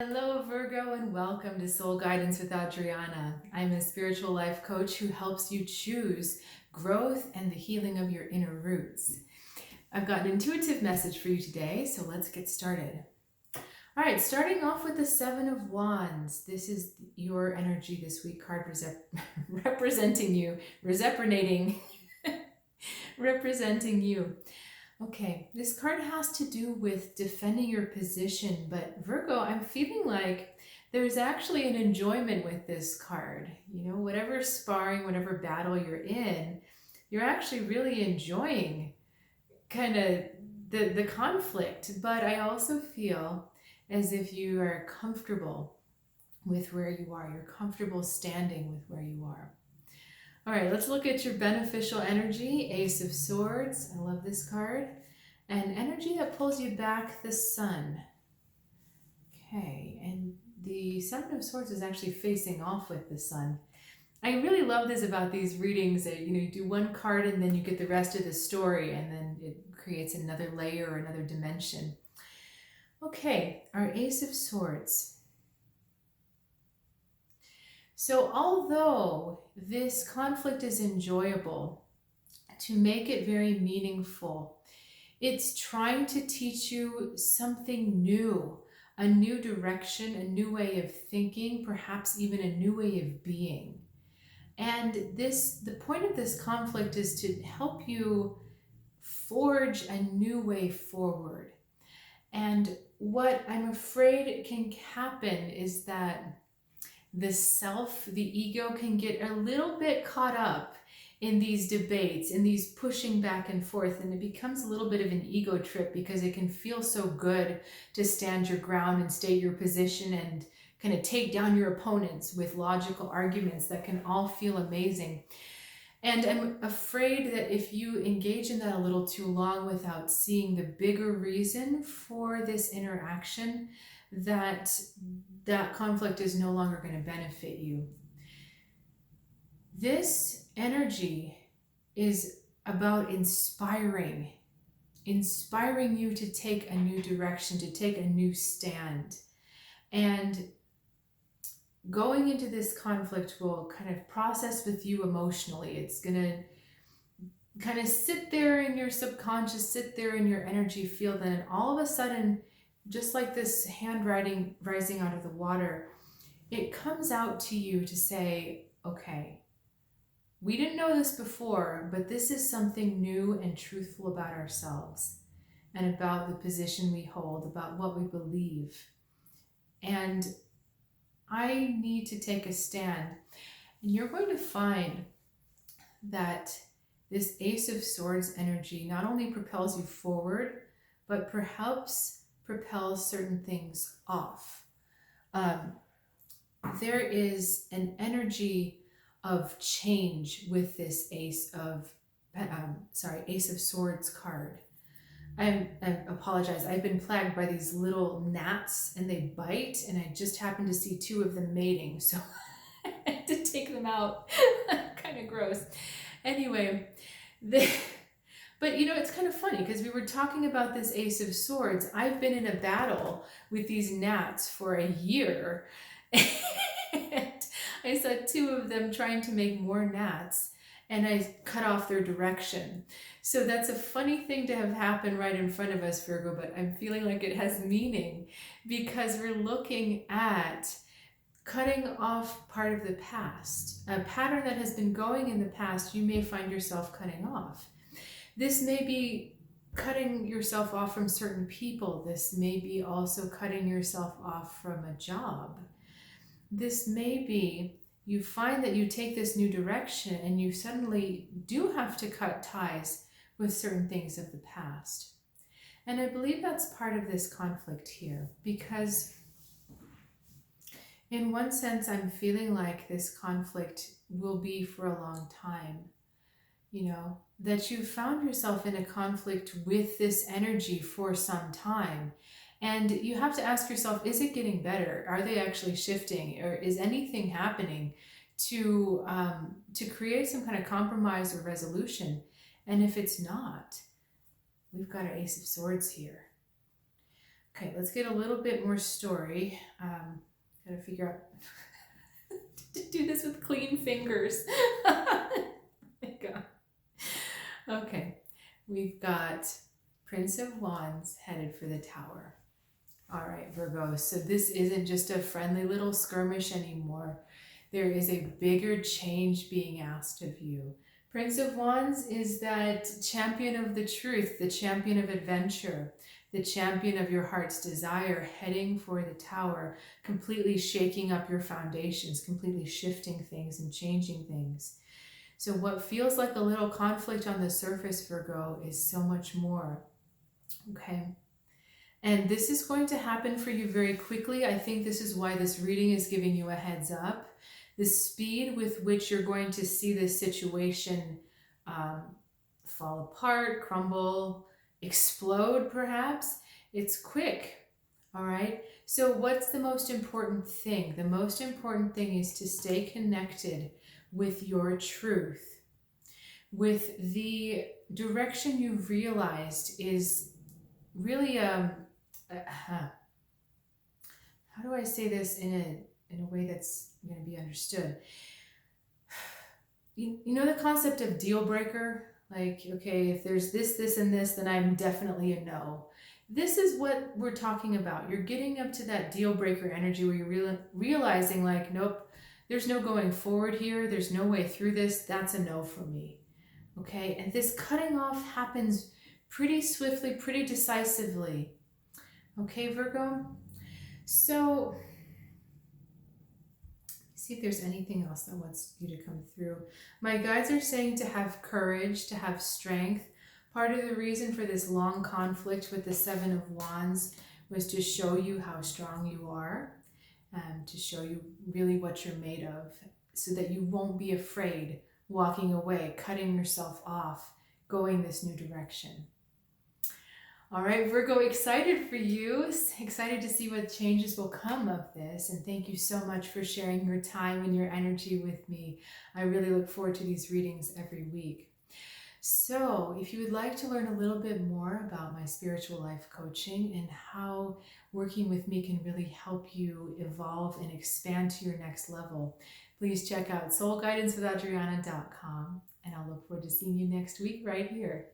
Hello, Virgo, and welcome to Soul Guidance with Adriana. I'm a spiritual life coach who helps you choose growth and the healing of your inner roots. I've got an intuitive message for you today, so let's get started. All right, starting off with the Seven of Wands. This is your energy this week card representing you, representing you. Okay, this card has to do with defending your position, but Virgo, I'm feeling like there's actually an enjoyment with this card. You know, whatever sparring, whatever battle you're in, you're actually really enjoying kind of the conflict. But I also feel as if you are comfortable with where you are. You're comfortable standing with where you are. All right, let's look at your beneficial energy, Ace of Swords. I love this card. And energy that pulls you back, the Sun. Okay, and the Seven of Swords is actually facing off with the Sun. I really love this about these readings that, you do one card and then you get the rest of the story and then it creates another layer or another dimension. Okay, our Ace of Swords. So although this conflict is enjoyable, to make it very meaningful, it's trying to teach you something new, a new direction, a new way of thinking, perhaps even a new way of being. And the point of this conflict is to help you forge a new way forward. And what I'm afraid can happen is that the self, the ego, can get a little bit caught up in these debates, in these pushing back and forth, and it becomes a little bit of an ego trip because it can feel so good to stand your ground and state your position and kind of take down your opponents with logical arguments that can all feel amazing. And I'm afraid that if you engage in that a little too long without seeing the bigger reason for this interaction, that conflict is no longer going to benefit you. This energy is about inspiring you to take a new direction, to take a new stand. And going into this conflict will kind of process with you emotionally. It's going to kind of sit there in your subconscious, sit there in your energy field, and all of a sudden, just like this handwriting rising out of the water, it comes out to you to say, okay, we didn't know this before, but this is something new and truthful about ourselves and about the position we hold, about what we believe. And I need to take a stand. And you're going to find that this Ace of Swords energy not only propels you forward, but perhaps propels certain things off. There is an energy of change with this Ace of Swords card. I apologize. I've been plagued by these little gnats and they bite, and I just happened to see two of them mating, so I had to take them out. Kind of gross. Anyway, but it's kind of funny because we were talking about this Ace of Swords. I've been in a battle with these gnats for a year, and I saw two of them trying to make more gnats, and I cut off their direction. So that's a funny thing to have happen right in front of us, Virgo, but I'm feeling like it has meaning because we're looking at cutting off part of the past, a pattern that has been going in the past. You may find yourself cutting off. This may be cutting yourself off from certain people. This may be also cutting yourself off from a job. This may be you find that you take this new direction and you suddenly do have to cut ties with certain things of the past. And I believe that's part of this conflict here, because in one sense, I'm feeling like this conflict will be for a long time. That you've found yourself in a conflict with this energy for some time. And you have to ask yourself, is it getting better? Are they actually shifting? Or is anything happening to create some kind of compromise or resolution? And if it's not, we've got our Ace of Swords here. Okay, let's get a little bit more story. Gotta figure out to do this with clean fingers. Oh my God. Okay, we've got Prince of Wands headed for the Tower. All right, Virgo, so this isn't just a friendly little skirmish anymore. There is a bigger change being asked of you. Prince of Wands is that champion of the truth, the champion of adventure, the champion of your heart's desire, heading for the Tower, completely shaking up your foundations, completely shifting things and changing things. So what feels like a little conflict on the surface, Virgo, is so much more. Okay. And this is going to happen for you very quickly. I think this is why this reading is giving you a heads up. The speed with which you're going to see this situation fall apart, crumble, explode perhaps, it's quick. All right. So what's the most important thing? The most important thing is to stay connected with your truth, with the direction you've realized is really how do I say this in a way that's going to be understood? You know the concept of deal breaker? Like, okay, if there's this, and this, then I'm definitely a no. This is what we're talking about. You're getting up to that deal breaker energy where you're realizing like, nope, there's no going forward here. There's no way through this. That's a no for me. Okay, and this cutting off happens pretty swiftly, pretty decisively. Okay, Virgo? So, see if there's anything else that wants you to come through. My guides are saying to have courage, to have strength. Part of the reason for this long conflict with the Seven of Wands was to show you how strong you are, to show you really what you're made of, so that you won't be afraid walking away, cutting yourself off, going this new direction. All right, Virgo, excited for you, excited to see what changes will come of this. And thank you so much for sharing your time and your energy with me. I really look forward to these readings every week. So if you would like to learn a little bit more about my spiritual life coaching and how working with me can really help you evolve and expand to your next level, please check out soulguidancewithadriana.com. And I'll look forward to seeing you next week right here.